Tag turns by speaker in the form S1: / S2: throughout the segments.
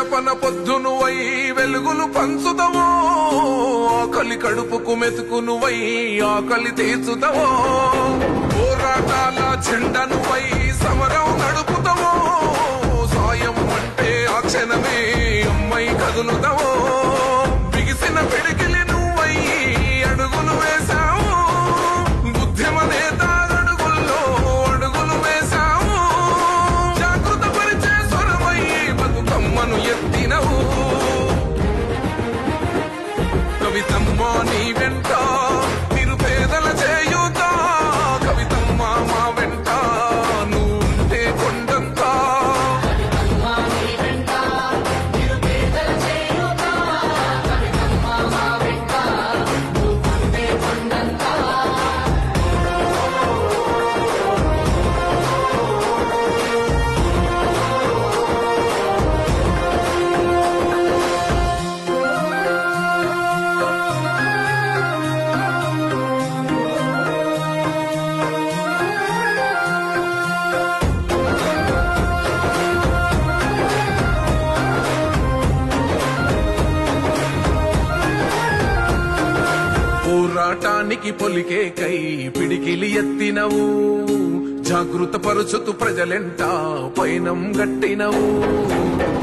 S1: రెపన పొద్దునువై వెలుగులు పంచుదవో ఆకలి కడుపుకు మెతుకునువై ఆకలి తీర్చుదవో పోరాటాల జెండనువై సమరం నడుపుదవో సాయం అంటే ఆ క్షణమే అమ్మై కదులుదవో బిగిసిన పిడికిలి నువ్వై అడుగులు వేశావు బుద్ధిమ నేత అడుగుల్లో అడుగులు వేశావు జాగృత పరిచే స్వరమై బతుకమ్మను ఎత్తినవు కవితమ్మ నీ వెంట నిరుపేదల చేయూత కవితమ్మ మా వెంట నువ్వుంటే కొండంత పోరాటానికి పొలికే కై పిడికిలి ఎత్తినవు జాగృత పరుచుతూ ప్రజలెంట పైనం గట్టినవు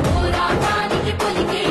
S2: పోరాటానికి పొలికే